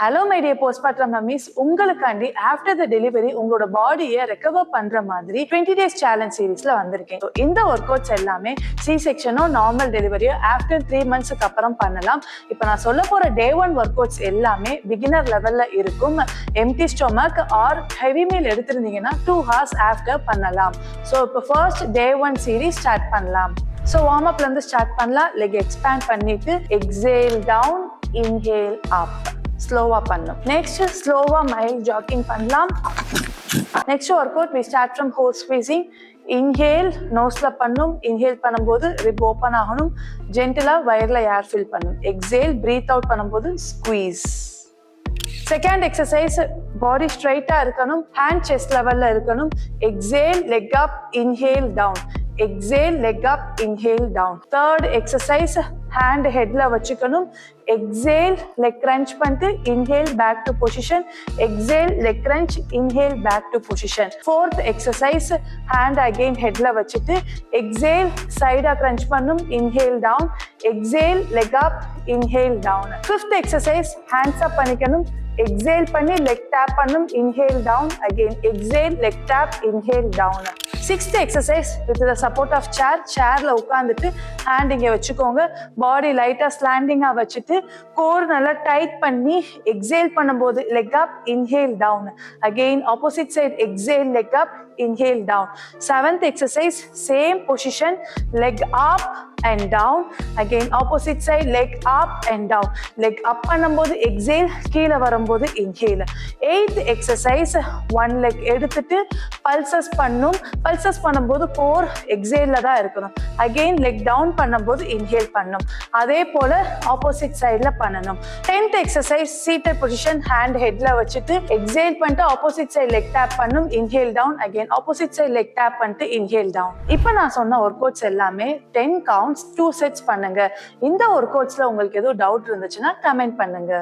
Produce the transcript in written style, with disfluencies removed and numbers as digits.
Hello my dear postmortem mummies, உங்களுக்காண்டி after the delivery உங்களோட பாடியை ரெக்கவர் பண்ற மாதிரி 20 days சேலஞ்ச் சீரீஸ்ல வந்திருக்கேன். இந்த ஒர்க் அவுட்ஸ் எல்லாமே சி செக்ஷனோ நார்மல் டெலிவரியோ ஆஃப்டர் 3 monthsக்கு அப்புறம் பண்ணலாம். இப்போ நான் சொல்ல போற டே 1 ஒர்க் அவுட்ஸ் எல்லாமே பிகினர் லெவல்ல இருக்கும். Empty stomach or heavy meal எடுத்திருந்தீங்கன்னா 2 hours ஆஃப்டர் பண்ணலாம். ஸோ இப்போ ஃபர்ஸ்ட் டே 1 சீரீஸ் ஸ்டார்ட் பண்ணலாம். ஸோ வார்ம் அப்ல இருந்து ஸ்டார்ட் பண்ணலாம். லெக் எக்ஸ்பேண்ட் பண்ணிட்டு எக்ஸேல் டவுன், இன்ஹேல் அப், ஸ்லோவா பண்ணும். நெக்ஸ்ட் ஸ்லோவா மைல்ட் ஜாக்கிங் பண்ணலாம். Next work we start from whole squeezing. Inhale நோஸ்ல பண்ணும். இன்ஹேல் பண்ணும்போது ரிப் ஓப்பன் ஆகணும். ஜென்டிலா வயர்ல ஏர் ஃபில் பண்ணும். எக்ஸேல் பிரீத் அவுட் பண்ணும்போது ஸ்குவீஸ். செகண்ட் எக்ஸசைஸ் பாடி ஸ்ட்ரைட்டா இருக்கணும். ஹேண்ட் செஸ்ட் லெவல்ல இருக்கணும். Exhale leg up, inhale down. Exhale leg up, inhale down. Third exercise hand ஹெட்ல வச்சுக்கணும். எக்ஸேல் லெக் கிரன்ச் பண்ணிட்டு inhale back to position. Exhale leg crunch, inhale back to position. Fourth exercise hand again ஹெட்ல வச்சுட்டு exhale சைடா crunch பண்ணும். Inhale down. Exhale leg up, inhale down. Fifth exercise hands up பண்ணிக்கணும். Exhale பண்ணி leg tap பண்ணும். Inhale down. Again exhale leg tap, inhale down. Sixth exercise with the support of சேர்ல உட்காந்துட்டு hand இங்க வச்சுக்கோங்க. பாடி லைட்டா ஸ்லாண்டிங்கா வச்சுட்டு கோர் நல்லா டைட் பண்ணி எக்ஸேல் பண்ணும்போது leg up, inhale down. Again opposite side exhale leg up, inhale down. Seventh exercise same position, leg up and down. Again opposite side leg up and down. Leg up பண்ணும்போது exhale, கீழே வரும்போது inhale. Eighth exercise one leg எடுத்துட்டு pulses பண்ணும். pulses பண்ணும்போது core exhale தான் இருக்கணும். Again leg down பண்ணும்போது inhale பண்ணும். அதே போல opposite sideல பண்ணணும். 10th exercise seated position, hand headல வச்சுட்டு exhale பண்ணிட்டு opposite side leg tap பண்ணும். Inhale down. Again opposite side leg tap பண்ணிட்டு இன்ஹேல் டவுன். இப்போ நான் சொன்ன ஒர்க் அவுட்ஸ் எல்லாமே 10 counts 2 sets பண்ணுங்க. இந்த ஒர்க் அவுட்ஸ்ல உங்களுக்கு ஏதோ டவுட் இருந்துச்சுன்னா கமெண்ட் பண்ணுங்க.